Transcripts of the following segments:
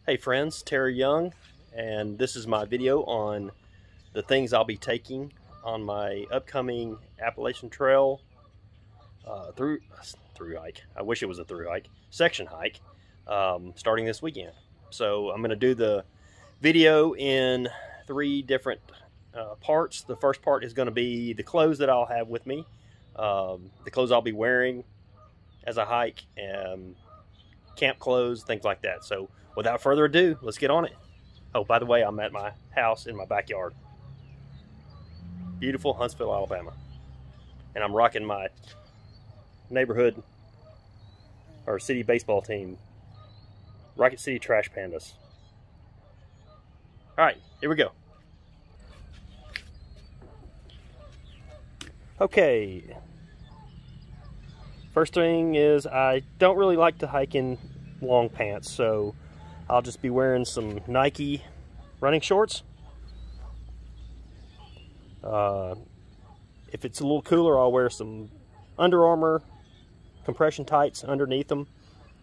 Hey friends, Terry Young, and this is my video on the things I'll be taking on my upcoming Appalachian Trail through hike. I wish it was a through hike, section hike, starting this weekend. So I'm going to do the video in 3 different parts. The first part is going to be the clothes that I'll have with me, the clothes I'll be wearing as I hike, and camp clothes, things like that. So without further ado, let's get on it. Oh, by the way, I'm at my house in my backyard. Beautiful Huntsville, Alabama. And I'm rocking my neighborhood or city baseball team, Rocket City Trash Pandas. All right, here we go. Okay. First thing is, I don't really like to hike in long pants, so I'll just be wearing some Nike running shorts. If it's a little cooler, I'll wear some Under Armour compression tights underneath them.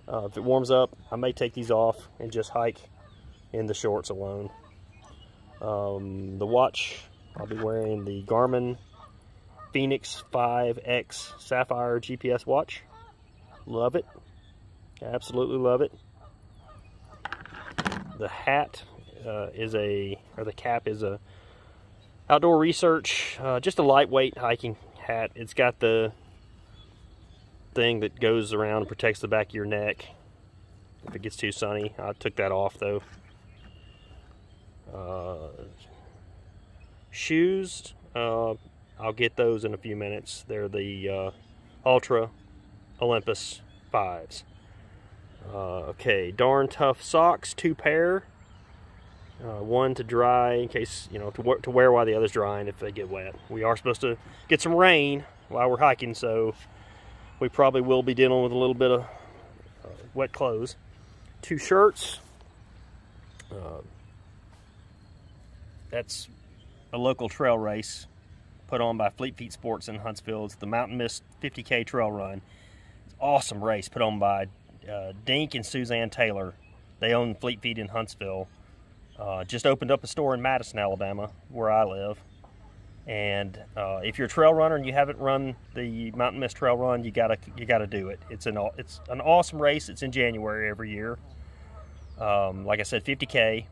If it warms up, I may take these off and just hike in the shorts alone. The watch, I'll be wearing the Garmin Phoenix 5X Sapphire GPS watch. Love it. Absolutely love it. The hat the cap is a Outdoor Research, just a lightweight hiking hat. It's got the thing that goes around and protects the back of your neck if it gets too sunny. I took that off though. Shoes, I'll get those in a few minutes. They're the Ultra Olympus 5s. Okay, Darn Tough socks, 2 pair. One to dry in case, you know, to wear while the other's drying if they get wet. We are supposed to get some rain while we're hiking, so we probably will be dealing with a little bit of wet clothes. 2 shirts. That's a local trail race put on by Fleet Feet Sports in Huntsville. It's the Mountain Mist 50K trail run. It's an awesome race put on by Dink and Suzanne Taylor. They own Fleet Feet in Huntsville. Just opened up a store in Madison, Alabama, where I live. And if you're a trail runner and you haven't run the Mountain Mist Trail Run, you gotta do it. It's an awesome race. It's in January every year. Like I said, 50K.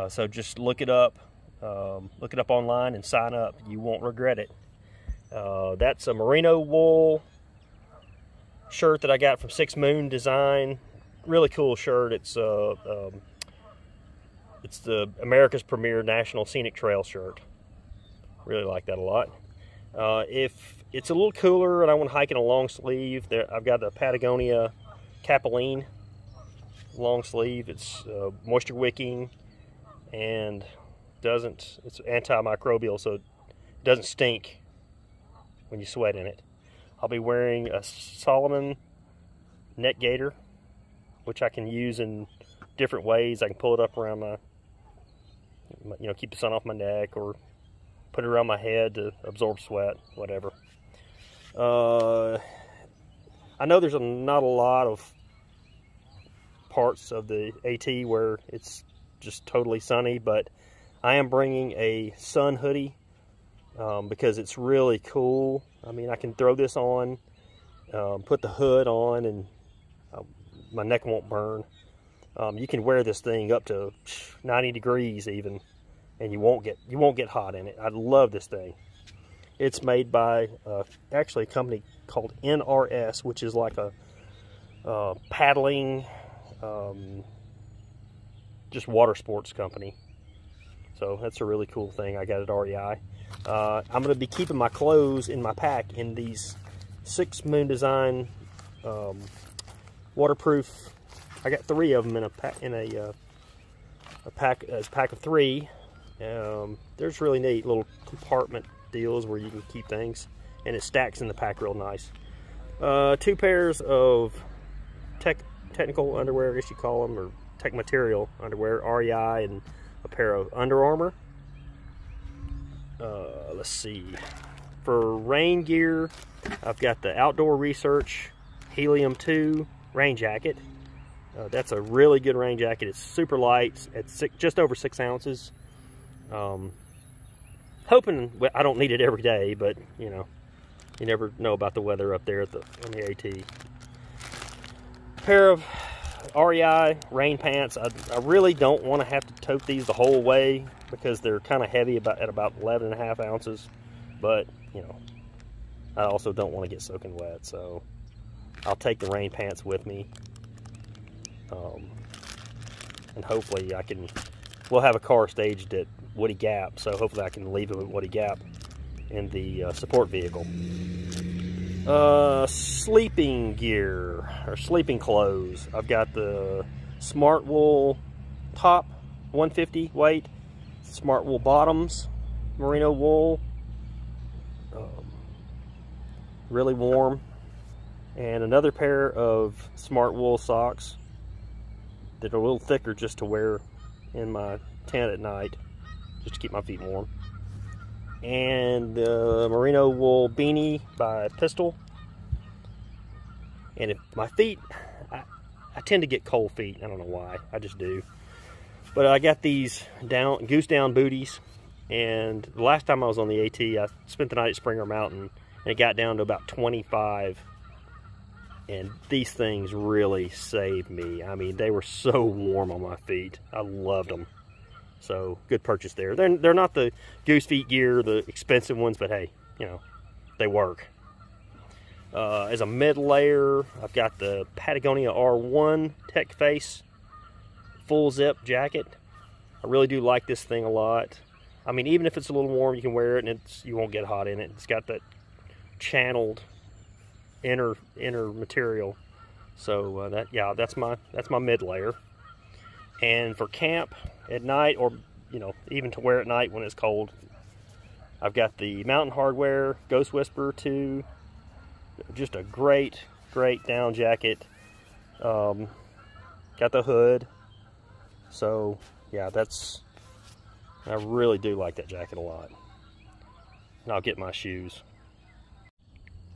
So just look it up online and sign up. You won't regret it. That's a merino wool shirt that I got from 6 Moon Design. Really cool shirt. It's the America's premier national scenic trail shirt. Really like that a lot. If it's a little cooler and I want to hike in a long sleeve, I've got the Patagonia Capilene long sleeve. It's moisture wicking and it's antimicrobial, so it doesn't stink when you sweat in it. I'll be wearing a Solomon neck gaiter, which I can use in different ways. I can pull it up around my, you know, keep the sun off my neck, or put it around my head to absorb sweat, whatever. I know there's not a lot of parts of the AT where it's just totally sunny, but I am bringing a sun hoodie because it's really cool. I mean, I can throw this on, put the hood on, and my neck won't burn. You can wear this thing up to 90 degrees even, and you won't get hot in it. I love this thing. It's made by actually a company called NRS, which is like a paddling, just water sports company. So that's a really cool thing. I got it at REI. I'm going to be keeping my clothes in my pack in these 6 Moon Design waterproof. I got 3 of them in a pack of 3. There's really neat little compartment deals where you can keep things, and it stacks in the pack real nice. 2 pairs of technical underwear, I guess you call them, or tech material underwear, REI, and a pair of Under Armour. Let's see. For rain gear, I've got the Outdoor Research Helium 2 rain jacket. That's a really good rain jacket. It's super light. It's just over 6 ounces. Hoping I don't need it every day, but you know, you never know about the weather up there on the AT. Pair of REI rain pants. I really don't want to have to tote these the whole way because they're kind of heavy at about 11.5 ounces. But you know, I also don't want to get soaking wet, so I'll take the rain pants with me. And hopefully we'll have a car staged at Woody Gap, so hopefully I can leave it at Woody Gap in the support vehicle. Sleeping gear, or sleeping clothes. I've got the Smart Wool top, 150 weight, Smart Wool bottoms, merino wool, really warm, and another pair of Smart Wool socks that are a little thicker just to wear in my tent at night, just to keep my feet warm. And the merino wool beanie by Pistol. And if my feet, I tend to get cold feet. I don't know why, I just do. But I got these goose down booties, and the last time I was on the AT, I spent the night at Springer Mountain, and it got down to about 25. And these things really saved me. I mean, they were so warm on my feet. I loved them. So, good purchase there. They're not the goose feet gear, the expensive ones, but hey, you know, they work. As a mid layer, I've got the Patagonia R1 Tech Face full zip jacket. I really do like this thing a lot. I mean, even if it's a little warm, you can wear it and you won't get hot in it. It's got that channeled inner material. So that's my mid layer. And for camp at night, or you know, even to wear at night when it's cold, I've got the Mountain Hardwear Ghost Whisperer 2. Just a great down jacket. Got the hood. So yeah, I really do like that jacket a lot. And I'll get my shoes.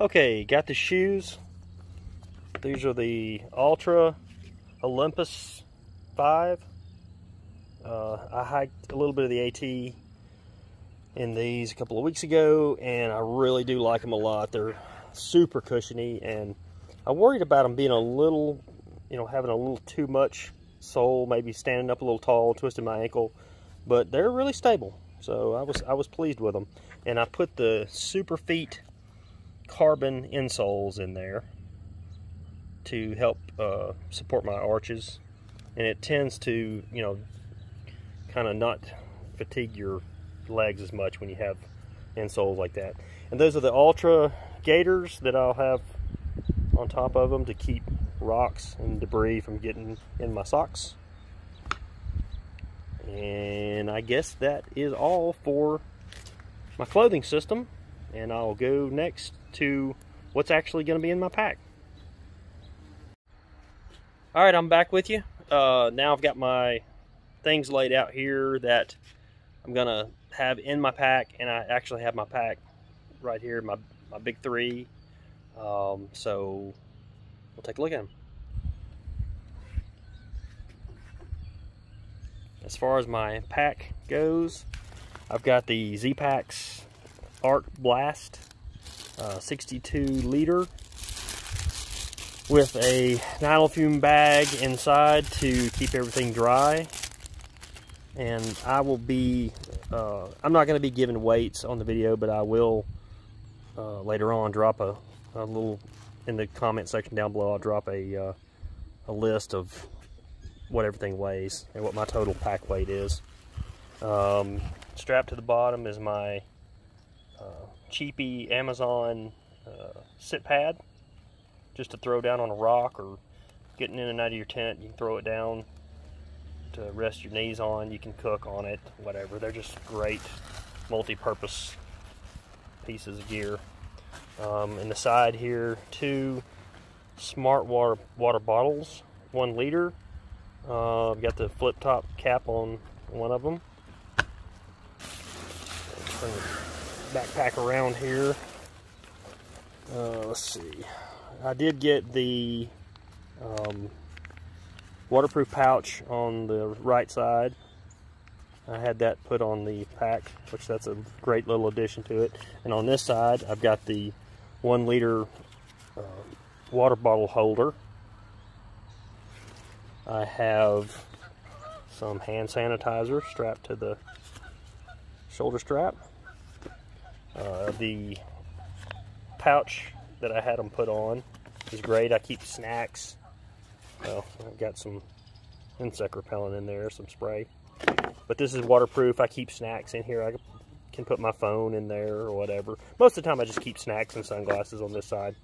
Okay, got the shoes. These are the Ultra Olympus 5. I hiked a little bit of the AT in these a couple of weeks ago, and I really do like them a lot. They're super cushiony, and I worried about them being a little, you know, having a little too much sole, maybe standing up a little tall, twisting my ankle, but they're really stable. So I was pleased with them. And I put the Super Feet carbon insoles in there to help support my arches, and it tends to, you know, kind of not fatigue your legs as much when you have insoles like that. And those are the Ultra gaiters that I'll have on top of them to keep rocks and debris from getting in my socks. And I guess that is all for my clothing system, and I'll go next to what's actually going to be in my pack. Alright, I'm back with you. Now I've got my things laid out here that I'm going to have in my pack, and I actually have my pack right here, my big three. So we'll take a look at them. As far as my pack goes, I've got the Z-Packs Arc Blast 62 liter with a nylon fume bag inside to keep everything dry. And I will be, I'm not going to be giving weights on the video, but I will later on drop a little, in the comment section down below, I'll drop a list of what everything weighs and what my total pack weight is. Strapped to the bottom is my cheapy Amazon sit pad, just to throw down on a rock or getting in and out of your tent. You can throw it down to rest your knees on. You can cook on it, whatever. They're just great multi-purpose pieces of gear. In the side here, 2 smart water bottles, 1 liter. I've got the flip top cap on one of them. Bring the backpack around here. Let's see. I did get the waterproof pouch on the right side. I had that put on the pack, which that's a great little addition to it. And on this side, I've got the 1 liter water bottle holder. I have some hand sanitizer strapped to the shoulder strap. The pouch that I had them put on is great. I keep snacks. Well, I've got some insect repellent in there, some spray. But this is waterproof. I keep snacks in here. I can put my phone in there or whatever. Most of the time I just keep snacks and sunglasses on this side.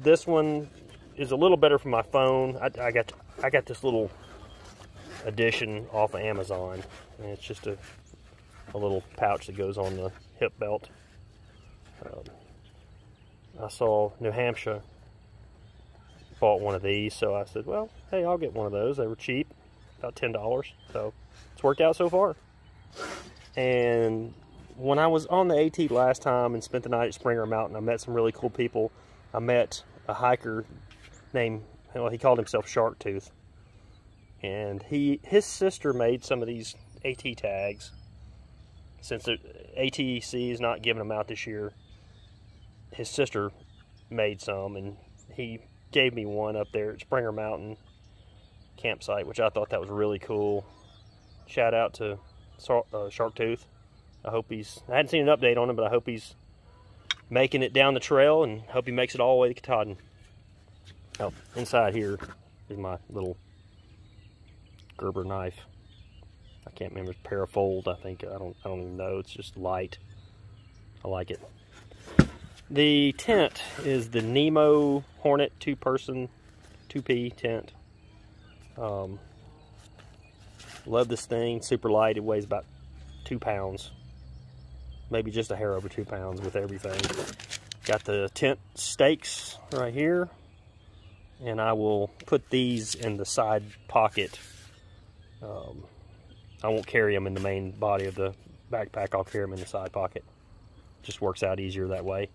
This one is a little better for my phone. I got this little addition off of Amazon, and it's just a little pouch that goes on the hip belt. I saw New Hampshire bought one of these, so I said, well, hey, I'll get one of those. They were cheap, about $10, so it's worked out so far. And when I was on the AT last time and spent the night at Springer Mountain, I met some really cool people. I met a hiker named, well, he called himself Shark Tooth, and his sister made some of these AT tags. Since the ATC is not giving them out this year, his sister made some, and he gave me one up there at Springer Mountain campsite, which I thought that was really cool. Shout out to Shark Tooth. I hadn't seen an update on him, but I hope he's making it down the trail, and hope he makes it all the way to Katahdin. Oh, inside here is my little Gerber knife. I can't remember, it's parafold, I think. I don't even know. It's just light. I like it. The tent is the Nemo Hornet 2-person 2P tent. Love this thing. Super light. It weighs about 2 pounds. Maybe just a hair over 2 pounds with everything. Got the tent stakes right here. And I will put these in the side pocket. I won't carry them in the main body of the backpack. I'll carry them in the side pocket. Just works out easier that way.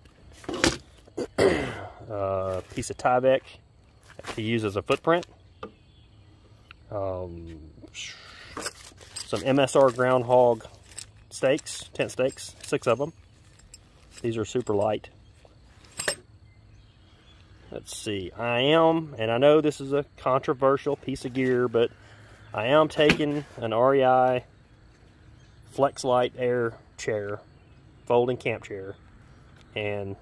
Piece of Tyvek to use as a footprint. Some MSR groundhog stakes, tent stakes, 6 of them. These are super light. Let's see, and I know this is a controversial piece of gear, but I am taking an REI Flex Light Air chair, folding camp chair, and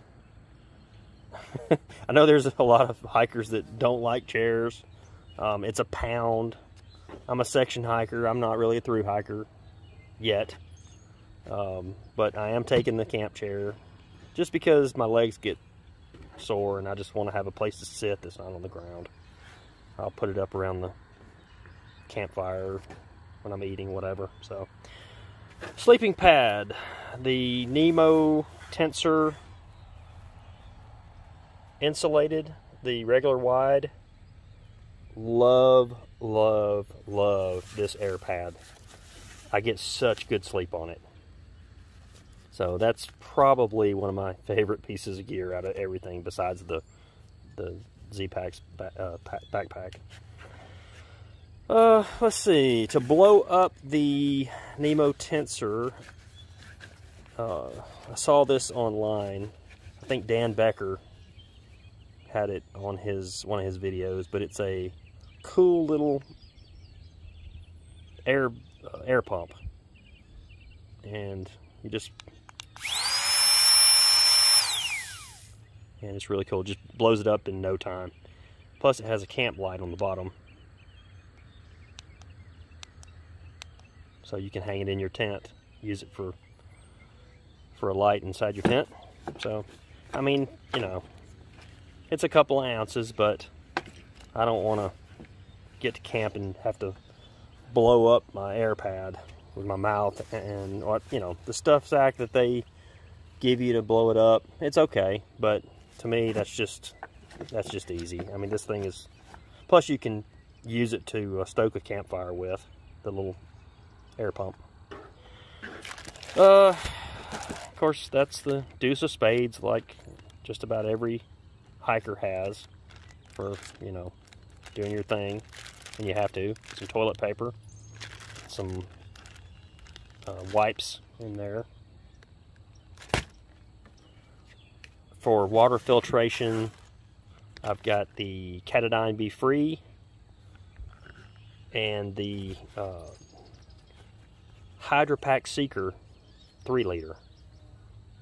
I know there's a lot of hikers that don't like chairs. It's a pound. I'm a section hiker. I'm not really a thru hiker yet, but I am taking the camp chair just because my legs get sore and I just want to have a place to sit that's not on the ground. I'll put it up around the campfire when I'm eating, whatever. So, sleeping pad, the Nemo Tensor insulated, the regular wide. Love, love, love this air pad. I get such good sleep on it. So that's probably one of my favorite pieces of gear out of everything besides the Z-Packs backpack. Let's see. To blow up the Nemo Tensor, I saw this online. I think Dan Becker had it on one of his videos, but it's a cool little air pump, and you just, and it's really cool. It just blows it up in no time. Plus it has a camp light on the bottom, so you can hang it in your tent, use it for a light inside your tent. So I mean, you know, it's a couple of ounces, but I don't want to get to camp and have to blow up my air pad with my mouth and what, you know, the stuff sack that they give you to blow it up. It's okay, but to me that's just easy. I mean, this thing is, plus you can use it to stoke a campfire with the little air pump. Of course, that's the deuce of spades, like just about every hiker has, for, you know, doing your thing, and you have to. Some toilet paper, some wipes in there. For water filtration, I've got the Catadine Be Free and the Hydropack Seeker 3 liter.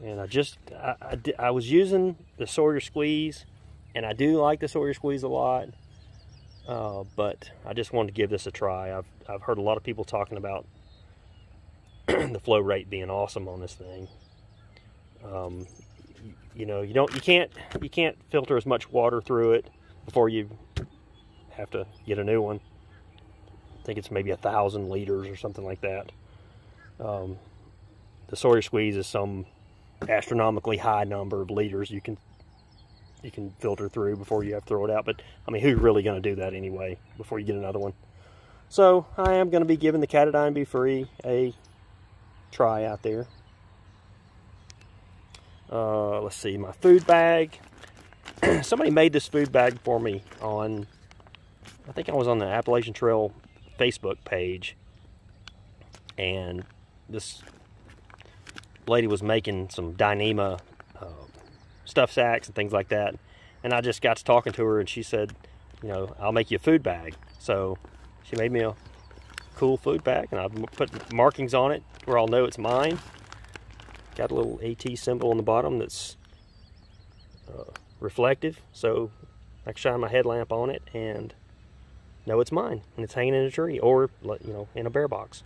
And I was using the Sawyer Squeeze, and I do like the Sawyer Squeeze a lot, but I just wanted to give this a try. I've heard a lot of people talking about the flow rate being awesome on this thing. You know, you can't filter as much water through it before you have to get a new one. I think it's maybe 1,000 liters or something like that. The Sawyer Squeeze is some astronomically high number of liters you can filter through before you have to throw it out. But I mean, who's really going to do that anyway before you get another one? So I am going to be giving the Catadine Be Free a try out there. Let's see, my food bag. Somebody made this food bag for me on, I think I was on the Appalachian Trail Facebook page, and this lady was making some Dyneema stuff sacks and things like that, and I just got to talking to her, and she said, you know, I'll make you a food bag. So she made me a cool food bag, and I've put markings on it where I'll know it's mine. Got a little AT symbol on the bottom that's reflective, so I can shine my headlamp on it and know it's mine, and it's hanging in a tree or, you know, in a bear box.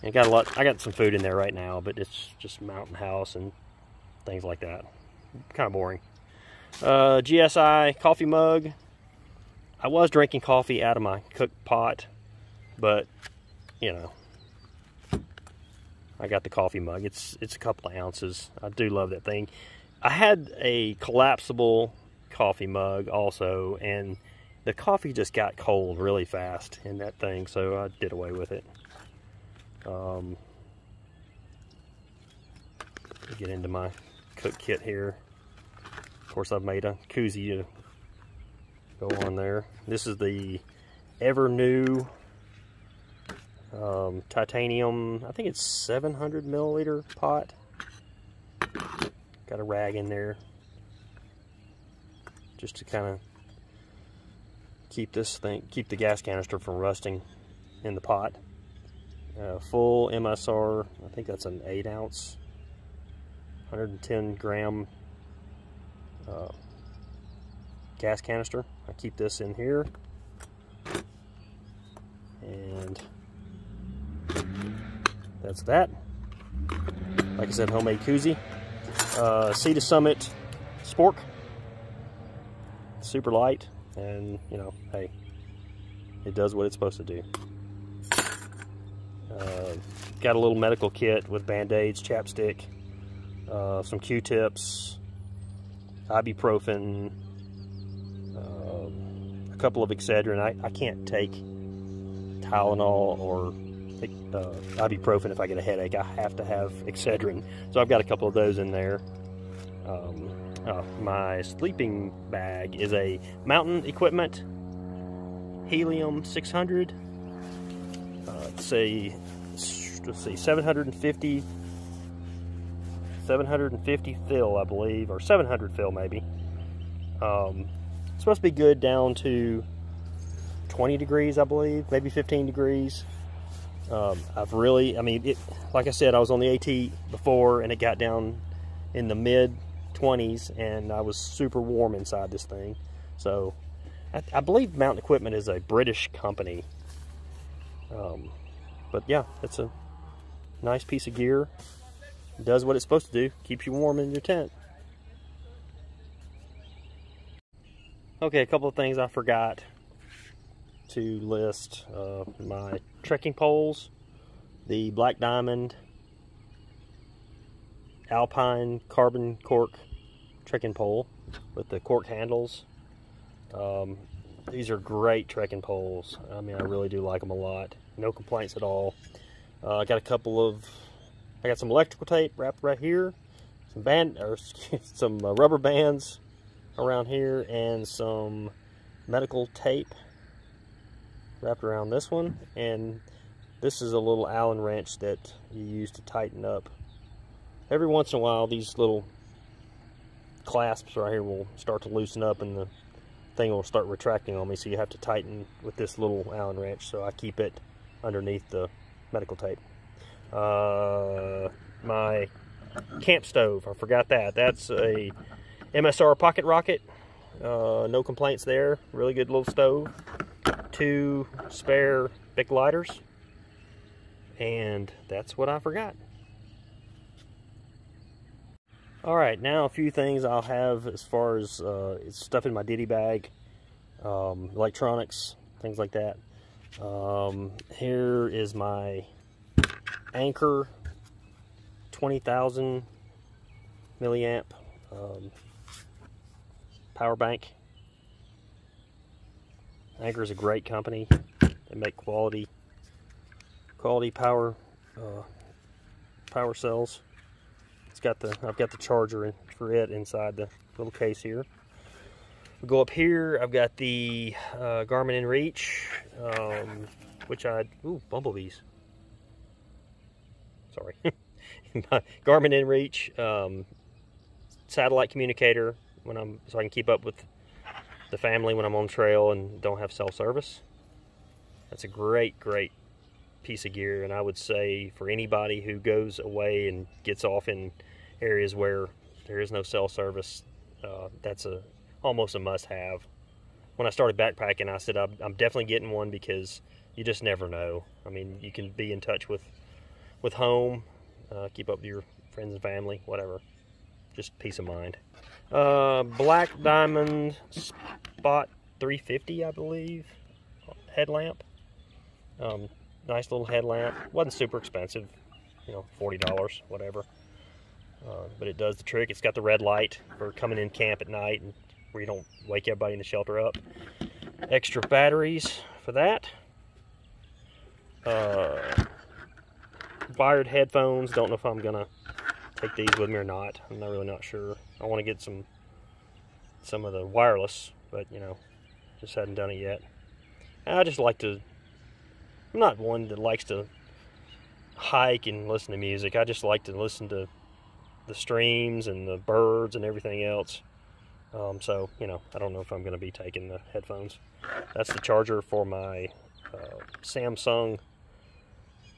And I got some food in there right now, but it's just Mountain House and things like that. Kind of boring. GSI coffee mug. I was drinking coffee out of my cooked pot, but you know, I got the coffee mug. It's a couple of ounces. I do love that thing. I had a collapsible coffee mug also, and the coffee just got cold really fast in that thing, so I did away with it. Get into my cook kit here. Of course, I've made a koozie to go on there. This is the ever new titanium, I think it's 700 milliliter pot. Got a rag in there just to kind of keep the gas canister from rusting in the pot. Full MSR, I think that's an 8 ounce, 110 gram gas canister. I keep this in here, and that's that. Like I said, homemade koozie. Sea to Summit spork, super light, and you know, hey, it does what it's supposed to do. Got a little medical kit with band-aids, chapstick, some Q-tips, ibuprofen, a couple of Excedrin. I can't take Tylenol or ibuprofen if I get a headache. I have to have Excedrin, so I've got a couple of those in there. My sleeping bag is a Mountain Equipment Helium 600. Let's see, 750 fill, I believe, or 700 fill maybe. It's supposed to be good down to 20 degrees, I believe, maybe 15 degrees. Like I said, I was on the AT before, and it got down in the mid 20s, and I was super warm inside this thing. So I believe Mountain Equipment is a British company. But yeah, it's a nice piece of gear. It does what it's supposed to do, keeps you warm in your tent. Okay, a couple of things I forgot to list. My trekking poles, the Black Diamond Alpine carbon cork trekking pole with the cork handles. These are great trekking poles. I mean, I really do like them a lot. No complaints at all. I got some electrical tape wrapped right here, some rubber bands around here, and some medical tape wrapped around this one, and this is a little Allen wrench that you use to tighten up. Every once in a while these little clasps right here will start to loosen up and the thing will start retracting on me, so you have to tighten with this little Allen wrench, so I keep it underneath the medical tape. My camp stove, I forgot that. That's a MSR Pocket Rocket. No complaints there. Really good little stove. 2 spare Bic lighters. And that's what I forgot. Alright, now a few things I'll have as far as stuff in my ditty bag. Electronics, things like that. Here is my Anchor 20,000 milliamp power bank. Anchor is a great company. They make quality power cells. I've got the charger for it inside the little case here. We go up here. I've got the Garmin InReach, which ooh, bumblebees. Sorry. My Garmin InReach satellite communicator so I can keep up with the family when I'm on trail and don't have cell service. That's a great piece of gear, and I would say for anybody who goes away and gets off in areas where there is no cell service, that's almost a must-have. When I started backpacking, I said I'm definitely getting one because you just never know. I mean, you can be in touch with home, keep up with your friends and family, whatever. Just peace of mind. Black Diamond Spot 350, I believe, headlamp. Nice little headlamp. Wasn't super expensive, you know, $40, whatever. But it does the trick. It's got the red light for coming in camp at night and where you don't wake everybody in the shelter up. Extra batteries for that. Wired headphones. Don't know if I'm gonna take these with me or not. I'm really not sure. I want to get some of the wireless, but you know, just hadn't done it yet. I just like to. I'm not one that likes to hike and listen to music. I just like to listen to the streams and the birds and everything else. So, you know, I don't know if I'm going to be taking the headphones. That's the charger for my Samsung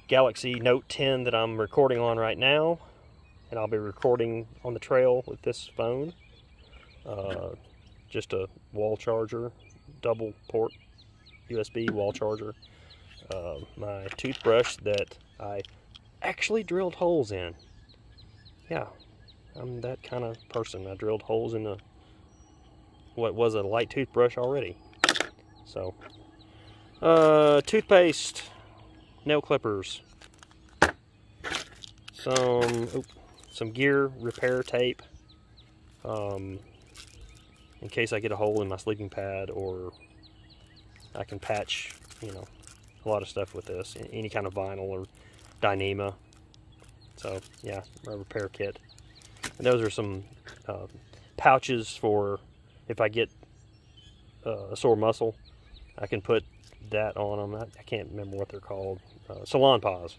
Galaxy Note 10 that I'm recording on right now. And I'll be recording on the trail with this phone. Just a wall charger, double port USB wall charger. My toothbrush that I actually drilled holes in. Yeah, I'm that kind of person. I drilled holes in what was a light toothbrush already. So, toothpaste, nail clippers, some gear repair tape, in case I get a hole in my sleeping pad, or I can patch, you know, a lot of stuff with this, any kind of vinyl or Dyneema. So yeah, a repair kit. And those are some pouches for if I get a sore muscle, I can put that on them. I can't remember what they're called. Salon Paws.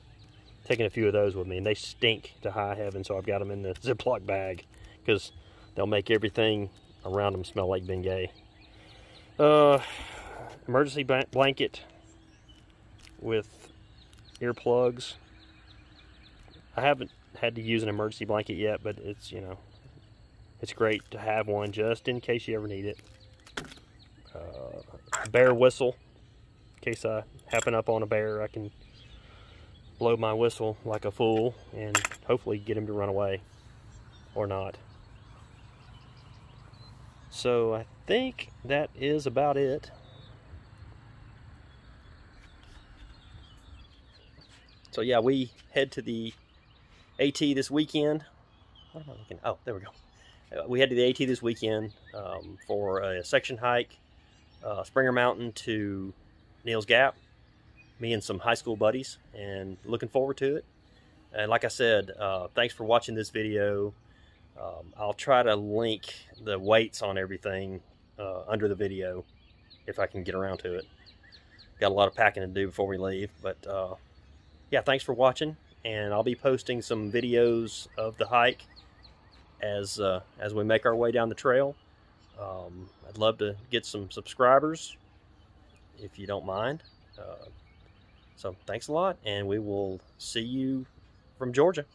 Taking a few of those with me, and they stink to high heaven, so I've got them in the Ziploc bag because they'll make everything around them smell like Bengay. Emergency blanket with earplugs. I haven't had to use an emergency blanket yet, but it's, you know, it's great to have one just in case you ever need it. Bear whistle, in case I happen up on a bear, I can blow my whistle like a fool and hopefully get him to run away, or not. So I think that is about it. So yeah, we head to the AT this weekend. What am I looking? Oh, there we go. We head to the AT this weekend for a section hike, Springer Mountain to Neal's Gap. Me and some high school buddies, and looking forward to it. And like I said, thanks for watching this video. I'll try to link the weights on everything under the video if I can get around to it. Got a lot of packing to do before we leave, but yeah, thanks for watching, and I'll be posting some videos of the hike as we make our way down the trail. I'd love to get some subscribers if you don't mind. So thanks a lot, and we will see you from Georgia.